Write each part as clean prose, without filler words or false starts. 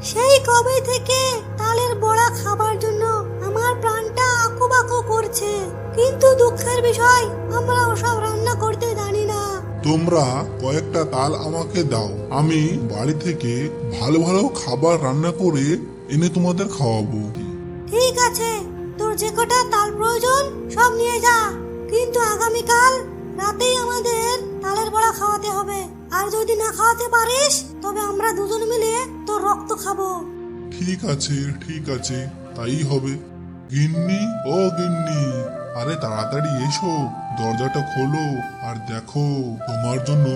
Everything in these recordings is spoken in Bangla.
সেই কবে থেকে তালের বড়া খাবার জন্য আমার প্রাণটা আকুপাকু করছে, কিন্তু দুঃখের বিষয় আমরা ওসব রান্না করতে জানি না। তোমরা কয়েকটা তাল আমাকে দাও, আমি বাড়ি থেকে ভালো ভালো খাবার রান্না করে এনে তোমাদের খাওয়াবো। ঠিক আছে, তোর যে কটা তাল প্রয়োজন সব নিয়ে যা, কিন্তু আগামীকাল রাতেই আমাদের তালের বড়া খাওয়াতে হবে। আর যদি না খাওয়াতে পারিস তবে আমরা দুজন মিলে তোর রক্ত খাবো। ঠিক আছে ঠিক আছে, তাই হবে। গিন্নি, ও গিন্নি, আরে তাড়াতাড়ি এসো, দরজাটা খোলো আর দেখো তোমার জন্য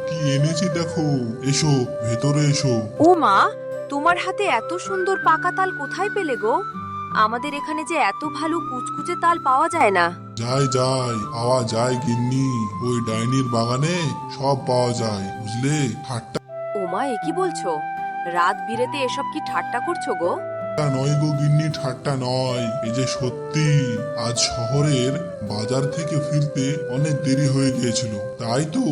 কি এনেছি। দেখো, এসো ভেতরে এসো। ও মা, তোমার হাতে এত সুন্দর পাকা তাল কোথায় পেলে গো? আমাদের এখানে যে এত ভালো কুচকুচে তাল পাওয়া যায় না। যাই যাই, পাওয়া যায় গিন্নি, ওই ডাইনির বাগানে সব পাওয়া যায়, বুঝলে। ঠাট্টা ও মা, এ কি বলছো? রাত বিরেতে এসব কি ঠাট্টা করছো গো? নয় গো গিন্নি, ঠাট্টা নয়, এই যে সত্যি। আজ শহরের বাজার থেকে ফিরতে অনেক দেরি হয়ে গিয়েছিল, তাই তো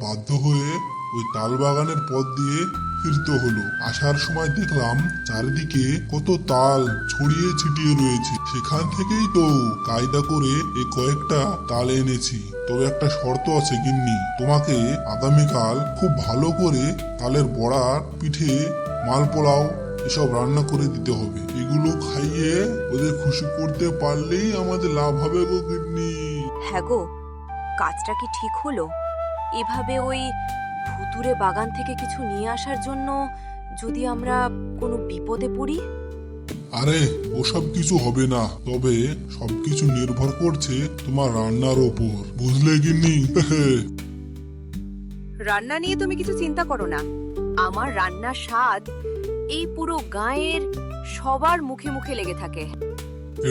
বাধ্য হয়ে ওই তাল বাগানের পথ দিয়ে ফিরতে হলো। আসার সময় দেখলাম চারিদিকে কত তাল ছড়িয়ে ছিটিয়ে রয়েছে, সেখান থেকেই তো কায়দা করে এই কয়েকটা তাল এনেছি। তবে একটা শর্ত আছে গিন্নি, তোমাকে আগামীকাল খুব ভালো করে তালের বড়া, পিঠে, মাল পোলাও এসব রান্না করে দিতে হবে। এগুলো খাইয়ে ওদের খুশি করতে পারলেই আমাদের লাভ হবে গো গিন্নি। হ্যাঁ গো, কাজটা কি ঠিক হলো? এভাবে ওই ভুতুরে বাগান থেকে কিছু নিয়ে আসার জন্য যদি আমরা কোনো বিপদে পড়ি? আরে ওসব কিছু হবে না, তবে সবকিছু নির্ভর করছে তোমার রান্নার ওপর, বুঝলে গিন্নি। রান্না নিয়ে তুমি কিছু চিন্তা করো না, আমার রান্নার স্বাদ এই পুরো গাঁয়ের সবার মুখে মুখে লেগে থাকে।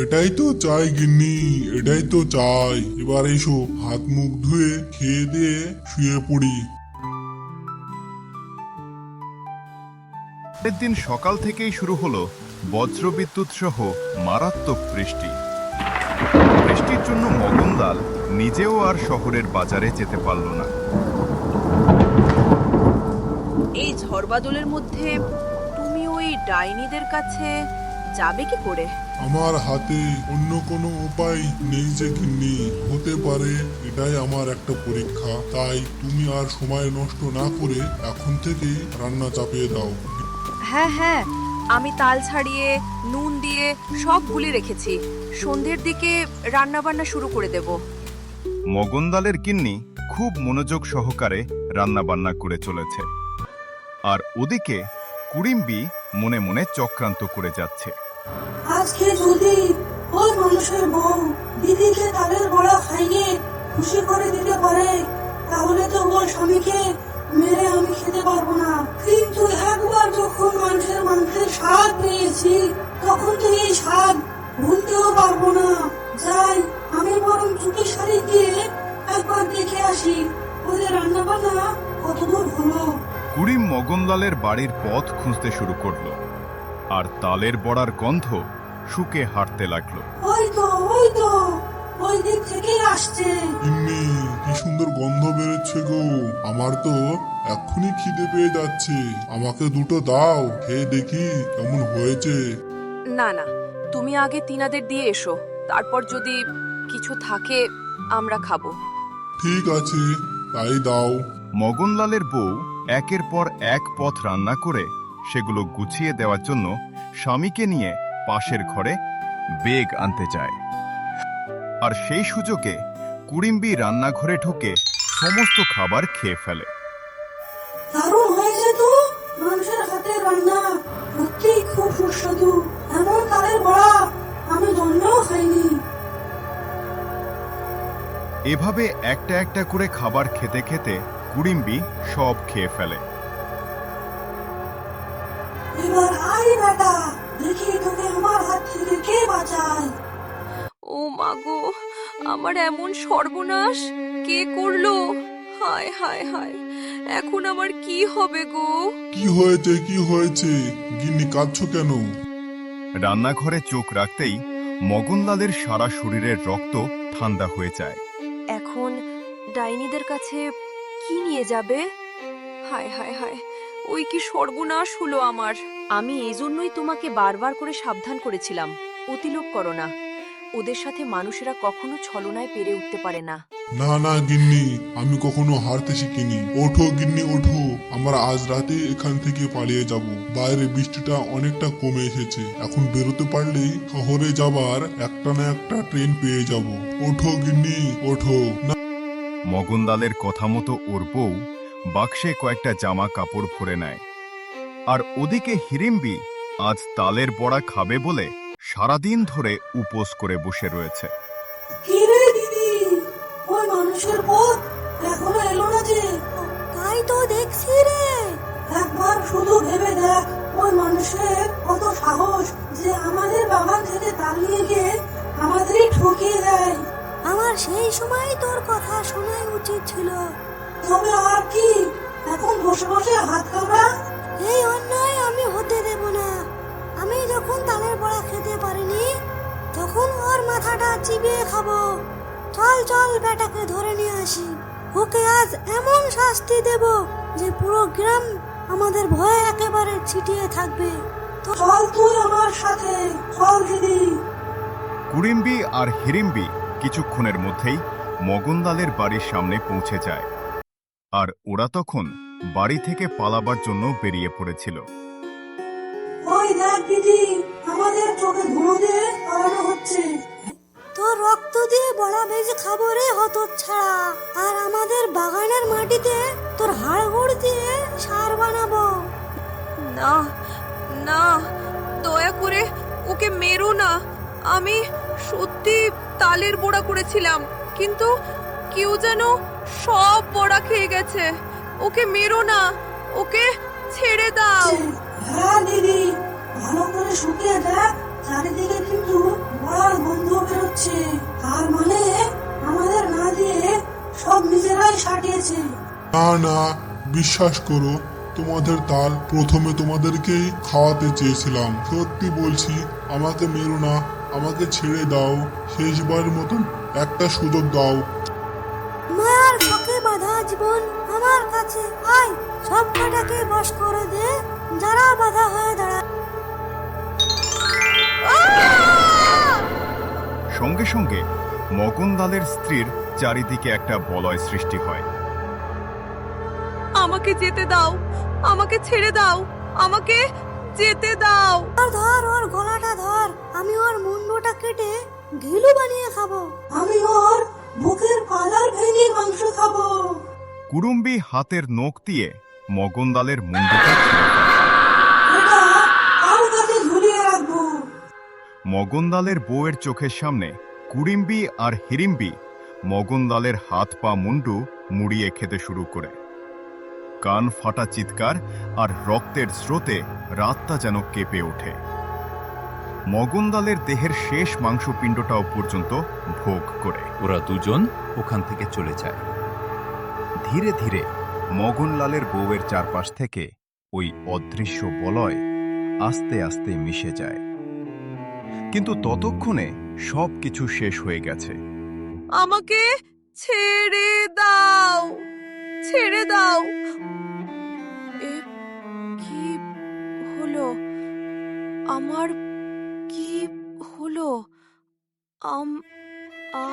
এটাই তো চাই গিন্নি, এটাই তো চাই। এবার এসো, হাত মুখ ধুয়ে খেয়ে দিয়ে শুয়ে পড়ি। পরের দিন সকাল থেকেই শুরু হলো বজ্রবিদ্যুৎ সহ মারাত্মক বৃষ্টি। বৃষ্টির জন্য মগনলাল নিজেও আর শহরের বাজারে যেতে পারল না। এই ঝড়বাদলের মধ্যে তুমি ওই ডাইনিদের কাছে যাবে কি করে? আমার হাতে অন্য কোনো উপায় নেই যে গিন্নি, হতে পারে এটাই আমার একটা পরীক্ষা। তাই তুমি আর সময় নষ্ট না করে এখন থেকেই রান্না চাপিয়ে দাও। হ্যাঁ হ্যাঁ, আমি তাল ছাড়িয়ে নুন দিয়ে সব গুলে রেখেছি, সন্ধ্যের দিকে রান্না বান্না শুরু করে দেব। মগনলালের গিন্নি খুব মনোযোগ সহকারে রান্না বান্না করে চলেছে, আর ওদিকে কুড়িম্বি মনে মনে চক্রান্ত করে যাচ্ছে। আজকে যদি ওই মানুষের বউ দিদিকে তালের বড়া খাইয়ে খুশি করে দিতে পারে, তাহলে তো ওর স্বামীকে মেরে আমি খেতে পারবো না। কিন্তু একবার যখন মানুষের মাংসের স্বাদ পেয়েছি, তখন তো এই স্বাদ ভুলতেও পারবো না। যাই, আমি বরং চুটি শাড়ি দিয়ে একবার দেখে আসি ওদের রান্না বান্না কতদূর হলো। কুড়িম মগনলালের বাড়ির পথ খুঁজতে শুরু করলো, আর তালের বড়ার গন্ধ শুকে হাঁটতে লাগলো। ওই তো ওই তো, ওই দিক থেকেই আসছে। গিন্নি, কি সুন্দর গন্ধ বেরোচ্ছে গো, আমার তো এক্ষুনি খিদে পেয়ে যাচ্ছে। আমাকে দুটো দাও, খেয়ে দেখি কেমন হয়েছে। না না, তুমি আগে তিনাদের দিয়ে এসো, তারপর যদি কিছু থাকে আমরা খাবো। ঠিক আছে, তাই দাও। মগনলালের বউ একের পর এক পথ রান্না করে সেগুলো গুছিয়ে দেওয়ার জন্য স্বামীকে নিয়ে পাশের ঘরে বেগ আনতে যায়। আর সেই সুযোগে কুড়িম্বি রান্নাঘরে ঢুকে সমস্ত খাবার খেয়ে ফেলে। দারুণ হয়েছে তো, মানুষের হাতে রান্না সত্যি খুব সুস্বাদু। এমন তালের বড়া আমি জন্মেও খাইনি। এভাবে একটা একটা করে খাবার খেতে খেতে কুড়িম্বি সব খেয়ে ফেলে। এবার আই বেটা, দেখি তোকে আমার হাত থেকে কে বাঁচায়। ও মা গো, আমার এমন সর্বনাশ কে করলো? হায় হায় হায়, এখন আমার কি হবে গো? কি হয়েছে কি হয়েছে, গিন্নি কাঁদছো কেন? রান্নাঘরে চোখ রাখতেই মগনলালের সারা শরীরের রক্ত ঠান্ডা হয়ে যায়। এখন ডাইনিদের কাছে কি নিয়ে যাবে? হায় হায় হায়, ওই কি সর্বনাশ হলো আমার। আমি এই জন্যই তোমাকে বারবার করে সাবধান করেছিলাম, অতিলোভ করো না। ওদের সাথে মানুষেরা কখনো ছলনায় পেরে উঠতে পারে না। না না গিন্নি, আমি কখনো হারতে শিখিনি। ওঠো গিন্নি ওঠো, আমরা আজ রাতে এখান থেকে পালিয়ে যাব। বাইরে বৃষ্টিটা অনেকটা কমে এসেছে, এখন বেরোতে পারলেই শহরে যাবার একটা না একটা ট্রেন পেয়ে যাব। ওঠো গিন্নি ওঠো। না মগনলালের কথা মতো ওর বউ বাক্সে কয়েকটা জামা কাপড় ভরে নেয়। আর ওদিকে হিড়িম্বি আজ তালের বড়া খাবে বলে সারাদিন ধরে উপোস করে বসে রয়েছে। কি রে দিদি, ওই মানুষের পথ এখনো এলো না যে? তাই তো দেখছি রে। একবার শুধু ভেবে দেখ, ওই মানুষের কত সাহস যে আমাদের বাগান থেকে তাল নিয়ে গিয়ে আমাদেরই ঠকিয়ে দেয়। আমার সেই সময় তোর কথা শোনাই উচিত ছিল। তবে আর কি, এখন বসে বসে হাত কামড়া। এই অন্যায় আমি হতে দেব না। আমি যখন তালের বড়া খেতে পারিনি, তখন ওর মাথাটা চিবিয়ে খাবো। চল চল, বেটাকে ধরে নিয়ে আসি। ওকে আজ এমন শাস্তি দেব যে পুরো গ্রাম আমাদের ভয়ে একেবারে ছিটিয়ে থাকবে। চল তুই আমার সাথে, চল দিদি। কুড়িম্বি আর হিড়িম্বি কিছুক্ষণের মধ্যেই মগনলালের বাড়ির সামনে পৌঁছে যায়। আর ওরা তখন বাড়ি থেকে পালাবার জন্য বেরিয়ে পড়েছিল। ওই দেখ দিদি, আমাদের চোখে ধুলো দিয়ে পালানো হচ্ছে। তোর রক্ত দিয়ে বড়া ভেজে খাবো রে হতচ্ছাড়া। আর আমাদের বাগানের মাটিতে তোর হাড়গোড় দিয়ে সার বানাবো। না না, দয়া করে ওকে মেরো না। আমি সত্যি তালের বড়া করেছিলাম, কিন্তু কেউ যেন সব বড়া খেয়ে গেছে। ওকে মেরো না, ওকে ছেড়ে দাও। হ্যাঁ দিদি, ভালো করে শুকিয়ে দেখ, চারিদিকে কিন্তু বড়ার গন্ধ বেরোচ্ছে। তার মানে আমাদের না দিয়ে সব নিজেরাই সাটিয়েছে। না না, বিশ্বাস করো, তোমাদের তাল প্রথমে তোমাদেরকেই খাওয়াতে চেয়েছিলাম। সত্যি বলছি, আমাকে মেরো না, আমাকে ছেড়ে দাও। শেষবারের মতন একটা সুযোগ দাও। মায়ার ফাঁকে বাঁধা জীবন আমার কাছে আয়, সব কটাকে বশ করে দে যারা বাধা হয়ে দাঁড়ায়। সঙ্গে সঙ্গে মগনলালের স্ত্রীর চারিদিকে একটা বলয় সৃষ্টি হয়। আমাকে যেতে দাও, আমাকে ছেড়ে দাও, আমাকে যেতে দাও। ধর ওর গলাটা ধর, আমি ওর মুন্ডটা কেটে ঘিলু বানিয়ে খাবো। আমি ওর বুকের কলার ভেঙে মাংস খাবো। কুড়ুম্বি হাতের নখ দিয়ে মগনলালের মুন্ডুটা ছিঁড়ে ফেলে। এটা কার কাছে ঝুলিয়ে রাখবো। মগনলালের বউয়ের চোখের সামনে কুড়িম্বি আর হিড়িম্বি মগনলালের হাত পা মুন্ডু মুড়িয়ে খেতে শুরু করে। কান ফাটা চিৎকার আর রক্তের স্রোতে রাতটা যেন কেঁপে ওঠে। মগনলালের দেহের শেষ মাংসপিণ্ডটাও পর্যন্ত ভোগ করে ওরা দুজন ওখান থেকে চলে যায়। ধীরে ধীরে মগনলালের বউয়ের চারপাশ থেকে ওই অদৃশ্য বলয় আস্তে আস্তে মিশে যায়। কিন্তু ততক্ষণে সব কিছু শেষ হয়ে গেছে। আমাকে ছেড়ে দাও, ছেড়ে দাও। এ কি হলো আমার? কি হলো? আ